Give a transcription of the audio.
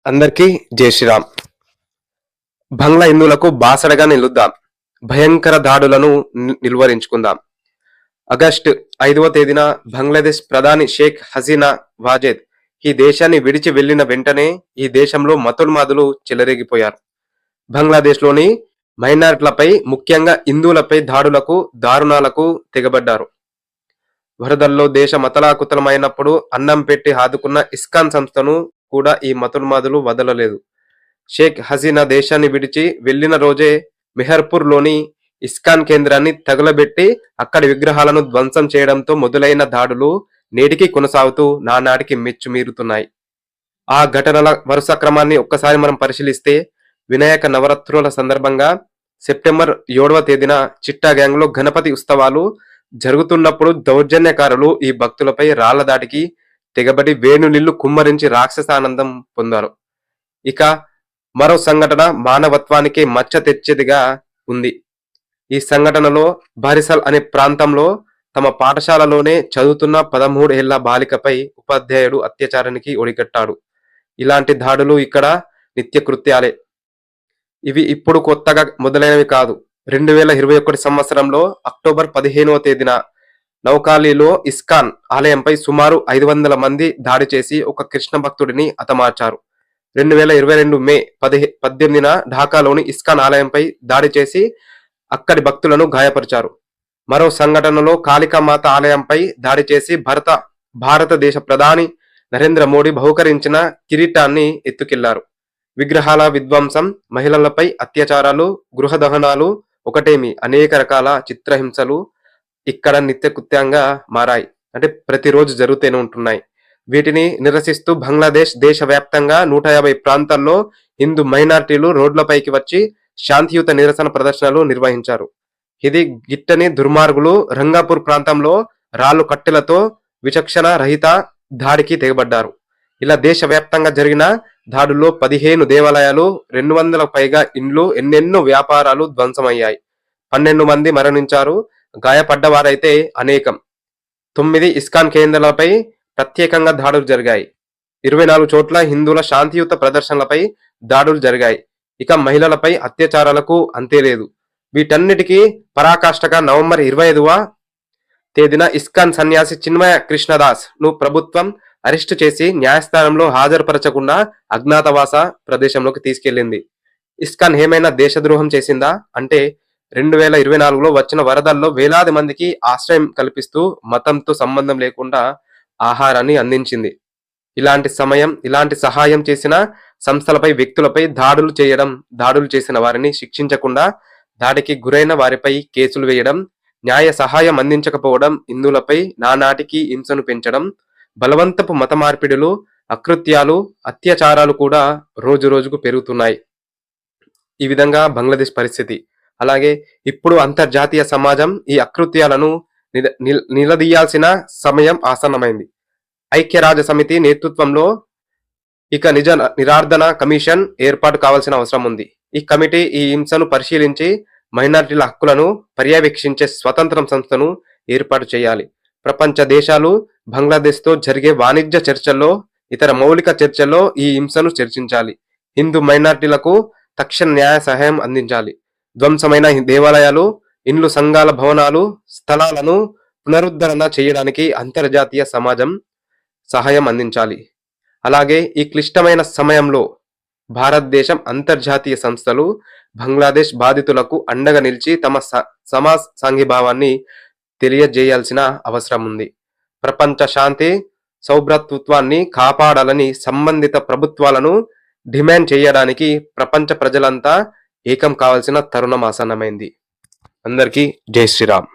అందరికీ జై శ్రీరామ్. బంగ్లా హిందువులకు బాసడగా నిలుద్దాం. భయంకర దాడులను నిలువరించుకుందాం. ఆగస్టు 5వ తేదీన బంగ్లాదేశ్ ప్రధాని షేక్ హసీనా వాజేద్ ఈ దేశాన్ని విడిచి వెళ్లిన వెంటనే ఈ దేశంలో మతోన్మాదులు చెలరేగిపోయారు. బంగ్లాదేశ్లోని మైనారిటీలపై, ముఖ్యంగా హిందువులపై దాడులకు, దారుణాలకు తెగబడ్డారు. వరదల్లో దేశ మతలాకుతలమైనప్పుడు అన్నం పెట్టి ఆదుకున్న ఇస్కాన్ సంస్థను కూడా ఈ మతోన్మాదులు వదలలేదు. షేక్ హసీనా దేశాన్ని విడిచి వెళ్లిన రోజే మెహర్పూర్ లోని ఇస్కాన్ కేంద్రాన్ని తగలబెట్టి అక్కడి విగ్రహాలను ధ్వంసం చేయడంతో మొదలైన దాడులు నేటికి కొనసాగుతూ నానాటికి మెచ్చుమీరుతున్నాయి. ఆ ఘటనల వరుస క్రమాన్ని ఒక్కసారి మనం పరిశీలిస్తే, వినాయక నవరాత్రుల సందర్భంగా సెప్టెంబర్ 7వ తేదీన చిట్టా గ్యాంగ్ లో గణపతి ఉత్సవాలు జరుగుతున్నప్పుడు దౌర్జన్యకారులు ఈ భక్తులపై రాళ్ల దాటికి తెగబడి వేణునిల్లు కుమ్మరించి రాక్షసానందం పొందారు. ఇక మరో సంఘటన మానవత్వానికి మచ్చ తెచ్చేదిగా ఉంది. ఈ సంఘటనలో బారిసల్ అనే ప్రాంతంలో తమ పాఠశాలలోనే చదువుతున్న 13 ఏళ్ల బాలికపై ఉపాధ్యాయుడు అత్యాచారానికి ఒడిగట్టాడు. ఇలాంటి దాడులు ఇక్కడ నిత్యకృత్యాలే. ఇవి ఇప్పుడు కొత్తగా మొదలైనవి కాదు. 2021 సంవత్సరంలో అక్టోబర్ 15వ తేదీన నౌకాలీలో ఇస్కాన్ ఆలయంపై సుమారు 500 మంది దాడి చేసి ఒక కృష్ణ భక్తుడిని హతమార్చారు. 2022 మే 18న ఢాకాలోని ఇస్కాన్ ఆలయంపై దాడి చేసి అక్కడి భక్తులను గాయపరిచారు. మరో సంఘటనలో కాళికామాత ఆలయంపై దాడి చేసి భారతదేశ ప్రధాని నరేంద్ర మోడీ బహుకరించిన కిరీటాన్ని ఎత్తుకెళ్లారు. విగ్రహాల విధ్వంసం, మహిళలపై అత్యాచారాలు, గృహ దహనాలు ఒకటేమి అనేక రకాల చిత్రహింసలు ఇక్కడ నిత్యకృత్యంగా మారాయి. అంటే ప్రతిరోజు జరుగుతూనే ఉంటున్నాయి. వీటిని నిరసిస్తూ బంగ్లాదేశ్ దేశవ్యాప్తంగా 150 ప్రాంతాల్లో హిందూ మైనారిటీలు రోడ్లపైకి వచ్చి శాంతియుత నిరసన ప్రదర్శనలు నిర్వహించారు. ఇది గిట్టని దుర్మార్గులు రంగాపూర్ ప్రాంతంలో రాళ్లు కట్టెలతో విచక్షణ రహిత దాడికి తెగబడ్డారు. ఇలా దేశవ్యాప్తంగా జరిగిన దాడుల్లో 15 దేవాలయాలు, 200లకు పైగా ఇండ్లు, ఎన్నెన్నో వ్యాపారాలు ధ్వంసమయ్యాయి. 12 మంది మరణించారు. గాయపడ్డవారైతే అనేకం. 9 ఇస్కాన్ కేంద్రాలపై ప్రత్యేకంగా దాడులు జరిగాయి. 24 చోట్ల హిందువుల శాంతియుత ప్రదర్శనలపై దాడులు జరిగాయి. ఇక మహిళలపై అత్యాచారాలకు అంతేలేదు. వీటన్నిటికీ పరాకాష్ఠగా నవంబర్ 25వ తేదీన ఇస్కాన్ సన్యాసి చిన్మయ కృష్ణదాస్ ను ప్రభుత్వం అరెస్టు చేసి న్యాయస్థానంలో హాజరుపరచకుండా అజ్ఞాతవాస ప్రదేశంలోకి తీసుకెళ్లింది. ఇస్కాన్ ఏమైనా దేశద్రోహం చేసిందా అంటే 2024లో వచ్చిన వరదల్లో వేలాది మందికి ఆశ్రయం కల్పిస్తూ మతంతో సంబంధం లేకుండా ఆహారాన్ని అందించింది. ఇలాంటి సహాయం చేసిన సంస్థలపై, వ్యక్తులపై దాడులు చేసిన వారిని శిక్షించకుండా దాడికి గురైన వారిపై కేసులు వేయడం, న్యాయ సహాయం అందించకపోవడం, హిందువులపై నానాటికి హింసను పెంచడం, బలవంతపు మత మార్పిడులు, అకృత్యాలు, అత్యాచారాలు కూడా రోజు రోజుకు పెరుగుతున్నాయి. ఈ విధంగా బంగ్లాదేశ్ పరిస్థితి. అలాగే ఇప్పుడు అంతర్జాతీయ సమాజం ఈ అకృత్యాలను నిలదీయాల్సిన సమయం ఆసన్నమైంది. ఐక్యరాజ్య సమితి నేతృత్వంలో ఇక నిరార్ధన కమిషన్ ఏర్పాటు కావాల్సిన అవసరం ఉంది. ఈ కమిటీ ఈ హింసను పరిశీలించి మైనారిటీల హక్కులను పర్యవేక్షించే స్వతంత్ర సంస్థను ఏర్పాటు చేయాలి. ప్రపంచ దేశాలు బంగ్లాదేశ్తో జరిగే వాణిజ్య చర్చల్లో, ఇతర మౌలిక చర్చల్లో ఈ హింసను చర్చించాలి. హిందూ మైనారిటీలకు తక్షణ న్యాయ సహాయం అందించాలి. ధ్వంసమైన దేవాలయాలు, ఇండ్లు, సంఘాల భవనాలు, స్థలాలను పునరుద్ధరణ చేయడానికి అంతర్జాతీయ సమాజం సహాయం అందించాలి. అలాగే ఈ క్లిష్టమైన సమయంలో భారతదేశం, అంతర్జాతీయ సంస్థలు బంగ్లాదేశ్ బాధితులకు అండగా నిలిచి తమ సమాజ సంఘీభావాన్ని తెలియజేయాల్సిన అవసరం ఉంది. ప్రపంచ శాంతి, సౌభ్రాతృత్వాన్ని కాపాడాలని సంబంధిత ప్రభుత్వాలను డిమాండ్ చేయడానికి ప్రపంచ ప్రజలంతా ఏకం కావాల్సిన తరుణం ఆసన్నమైంది. అందరికీ జై శ్రీరామ్.